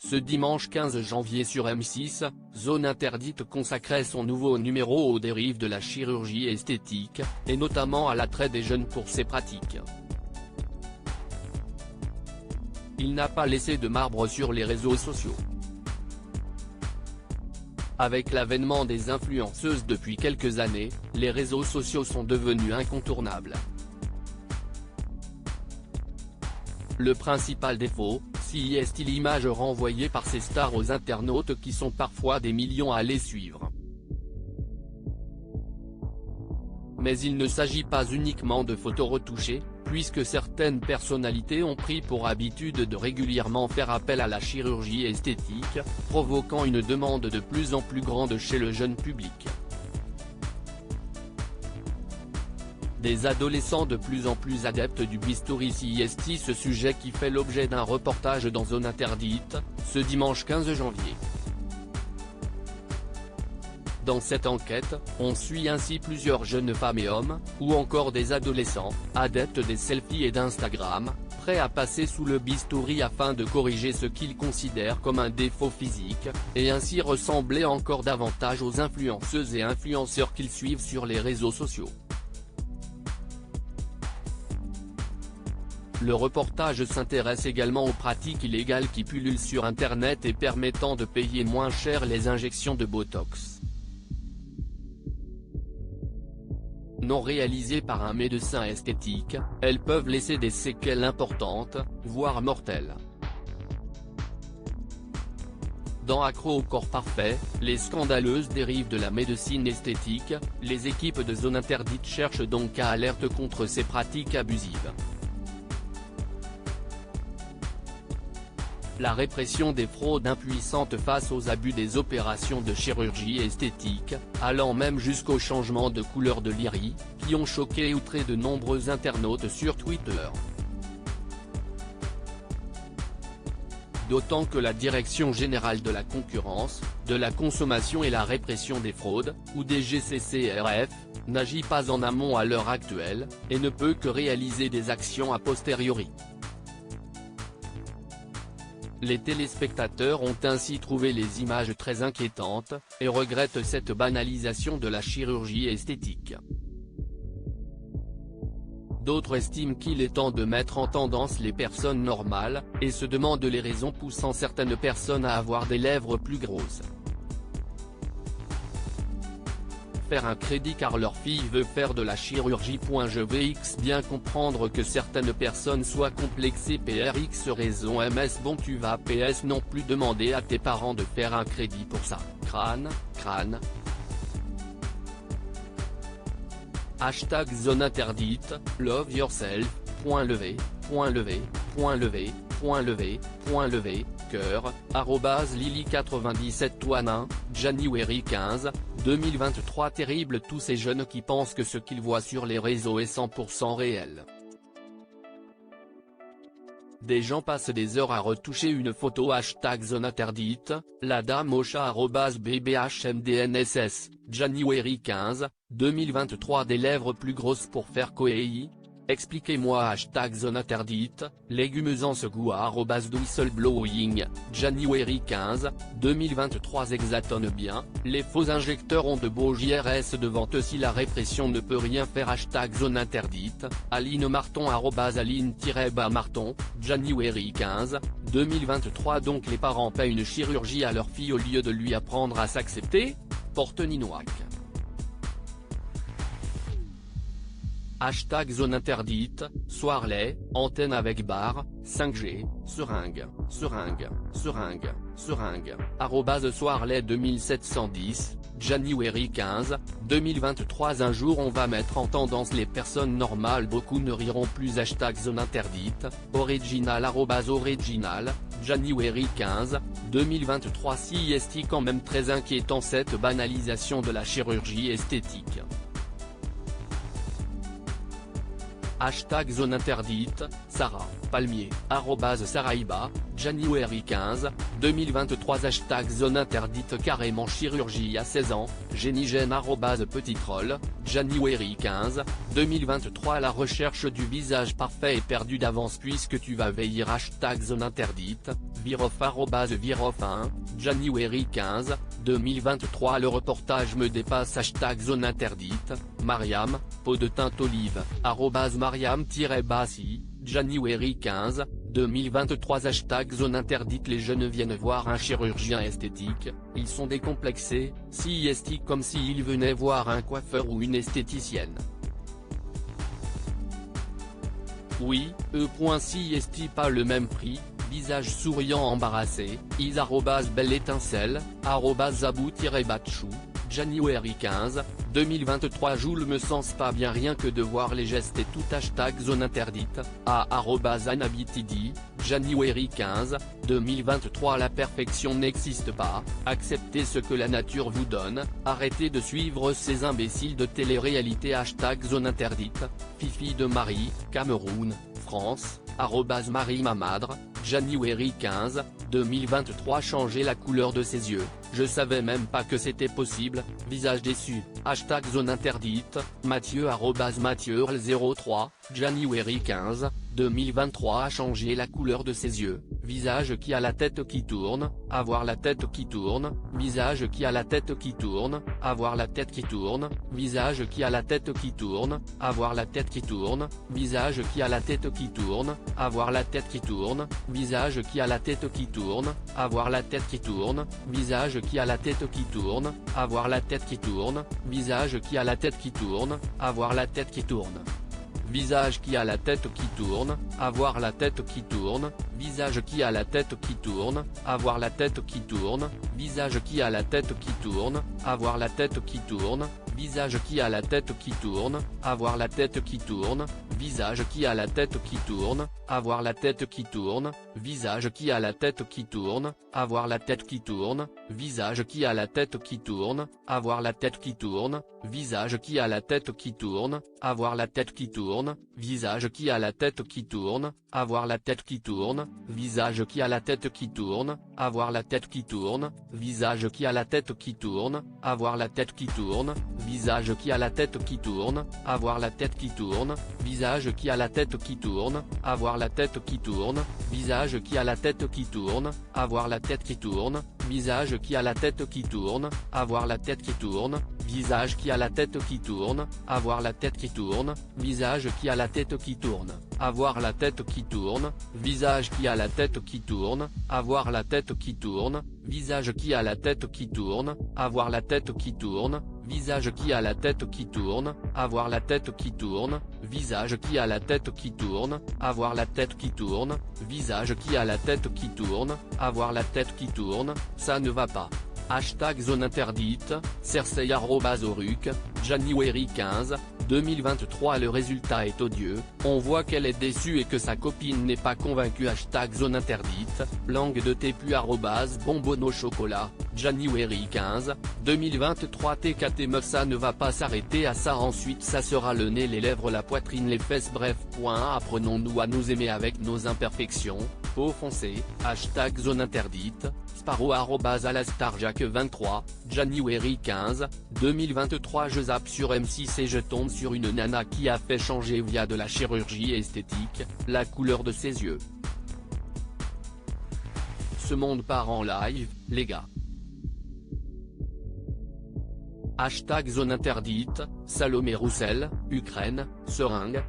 Ce dimanche 15 janvier sur M6, Zone Interdite consacrait son nouveau numéro aux dérives de la chirurgie esthétique, et notamment à l'attrait des jeunes pour ces pratiques. Il n'a pas laissé de marbre sur les réseaux sociaux. Avec l'avènement des influenceuses depuis quelques années, les réseaux sociaux sont devenus incontournables. Le principal défaut, si est l'image renvoyée par ces stars aux internautes qui sont parfois des millions à les suivre. Mais il ne s'agit pas uniquement de photos retouchées, puisque certaines personnalités ont pris pour habitude de régulièrement faire appel à la chirurgie esthétique, provoquant une demande de plus en plus grande chez le jeune public. Des adolescents de plus en plus adeptes du bistouri est ce sujet qui fait l'objet d'un reportage dans Zone Interdite, ce dimanche 15 janvier. Dans cette enquête, on suit ainsi plusieurs jeunes femmes et hommes, ou encore des adolescents, adeptes des selfies et d'Instagram, prêts à passer sous le bistouri afin de corriger ce qu'ils considèrent comme un défaut physique, et ainsi ressembler encore davantage aux influenceuses et influenceurs qu'ils suivent sur les réseaux sociaux. Le reportage s'intéresse également aux pratiques illégales qui pullulent sur Internet et permettant de payer moins cher les injections de Botox. Non réalisées par un médecin esthétique, elles peuvent laisser des séquelles importantes, voire mortelles. Dans Accro au corps parfait, les scandaleuses dérives de la médecine esthétique, les équipes de Zone Interdite cherchent donc à alerter contre ces pratiques abusives. La répression des fraudes impuissantes face aux abus des opérations de chirurgie esthétique, allant même jusqu'au changement de couleur de l'iris, qui ont choqué et outré de nombreux internautes sur Twitter. D'autant que la Direction générale de la concurrence, de la consommation et la répression des fraudes, ou DGCCRF, n'agit pas en amont à l'heure actuelle, et ne peut que réaliser des actions a posteriori. Les téléspectateurs ont ainsi trouvé les images très inquiétantes, et regrettent cette banalisation de la chirurgie esthétique. D'autres estiment qu'il est temps de mettre en tendance les personnes normales, et se demandent les raisons poussant certaines personnes à avoir des lèvres plus grosses. Faire un crédit car leur fille veut faire de la chirurgie. Je vais bien comprendre que certaines personnes soient complexées PRX raison MS bon tu vas PS non plus demander à tes parents de faire un crédit pour ça, crâne. Hashtag Zone Interdite, love yourself, cœur, @Lily97 Toinin, January 15, 2023 Terrible tous ces jeunes qui pensent que ce qu'ils voient sur les réseaux est 100% réel. Des gens passent des heures à retoucher une photo #Zone Interdite, la dame au chat @BBHMDNSS, January 15, 2023 des lèvres plus grosses pour faire coei. Expliquez-moi #Zone Interdite, légumes en secou @Whistleblowing, January 15, 2023 Exatonne bien, les faux injecteurs ont de beaux JRS devant eux si la répression ne peut rien faire #Zone Interdite, Aline Marton @Aline-Marton, January 15, 2023 Donc les parents paient une chirurgie à leur fille au lieu de lui apprendre à s'accepter, Porte Ninoac. #Zone Interdite, Soirlet, antenne avec bar, 5G, seringue, @Soirlet 2710, January 15, 2023 Un jour on va mettre en tendance les personnes normales beaucoup ne riront plus #Zone Interdite, original @original, January 15, 2023 Si est quand même très inquiétant cette banalisation de la chirurgie esthétique. #Zone Interdite, Sarah, Palmier, @Saraiba, January 15, 2023 #Zone Interdite Carrément chirurgie à 16 ans, Génigène @Petit Troll, January 15, 2023 La recherche du visage parfait est perdue d'avance puisque tu vas veiller #Zone Interdite, Virof @Virof1, January 15, 2023. Le reportage me dépasse. Zone interdite, Mariam, peau de teinte olive, @Mariam-Bassi, January 15, 2023. Zone interdite. Les jeunes viennent voir un chirurgien esthétique, ils sont décomplexés, si esthétiques comme s'ils venaient voir un coiffeur ou une esthéticienne. Oui, si pas le même prix, visage souriant embarrassé, belle étincelle, @Zabou-Batchou, January 15, 2023. Joule me sens pas bien rien que de voir les gestes et tout. Zone interdite, @Anabitidi, January 15, 2023. La perfection n'existe pas, acceptez ce que la nature vous donne, arrêtez de suivre ces imbéciles de télé-réalité. Zone interdite, Fifi de Marie, Cameroun, France, @Marie Mamadre, January 15, 2023. Changer la couleur de ses yeux, je savais même pas que c'était possible, visage déçu. Zone interdite, Mathieu @Mathieu03, January 15, 2023. Changer la couleur de ses yeux, visage qui a la tête qui tourne, avoir la tête qui tourne, visage qui a la tête qui tourne, avoir la tête qui tourne, visage qui a la tête qui tourne, avoir la tête qui tourne, visage qui a la tête qui tourne, avoir la tête qui tourne, visage qui a la tête qui tourne, avoir la tête qui tourne, visage qui a la tête qui tourne, avoir la tête qui tourne, visage qui a la tête qui tourne, avoir la tête qui tourne. Visage qui a la tête qui tourne, avoir la tête qui tourne, visage qui a la tête qui tourne, avoir la tête qui tourne, visage qui a la tête qui tourne, avoir la tête qui tourne, visage qui a la tête qui tourne, avoir la tête qui tourne, visage qui a la tête qui tourne, avoir la tête qui tourne, visage qui a la tête qui tourne, avoir la tête qui tourne, visage qui a la tête qui tourne, avoir la tête qui tourne, visage qui a la tête qui tourne, avoir la tête qui tourne, visage qui a la tête qui tourne, avoir la tête qui tourne, visage qui a la tête qui tourne, avoir la tête qui tourne, visage qui a la tête qui tourne, avoir la tête qui tourne, visage qui a la tête qui tourne, avoir la tête qui tourne, visage qui a la tête qui tourne, avoir la tête qui tourne, visage qui a la tête qui tourne, avoir la tête qui tourne, visage qui a la tête qui tourne, avoir la tête qui tourne, visage qui a la tête qui tourne, avoir la tête qui tourne, visage qui a la tête qui tourne, avoir la tête qui tourne, visage qui a la tête qui tourne, avoir la tête qui tourne, visage qui a la tête qui tourne, avoir la tête qui tourne, visage qui a la tête qui tourne, avoir la tête qui tourne, visage qui a la tête qui tourne, avoir la tête qui tourne, visage qui a la tête qui tourne, avoir la tête qui tourne, ça ne va pas. Zone interdite, Cersei @Oruk, January 15, 2023. Le résultat est odieux, on voit qu'elle est déçue et que sa copine n'est pas convaincue. Zone interdite, langue de Tépu @bonbonne au chocolat, January 15, 2023. TKT meuf, ça ne va pas s'arrêter à ça, ensuite ça sera le nez, les lèvres, la poitrine, les fesses, bref. Apprenons-nous à nous aimer avec nos imperfections, peau foncée. Zone interdite, Sparrow @Alastarjack23, January 15, 2023. Je zappe sur M6 et je tombe sur une nana qui a fait changer via de la chirurgie esthétique, la couleur de ses yeux. Ce monde part en live, les gars. Zone interdite, Salomé Roussel, Ukraine, seringue,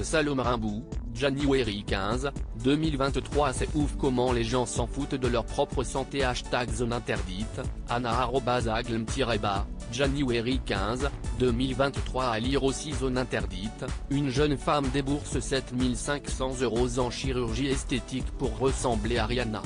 Salomé Rimbaud, January 15, 2023. C'est ouf comment les gens s'en foutent de leur propre santé. Zone interdite, Anna @Aglem-Bar, January 15, 2023. À lire aussi. Zone interdite, une jeune femme débourse 7 500 € en chirurgie esthétique pour ressembler à Rihanna.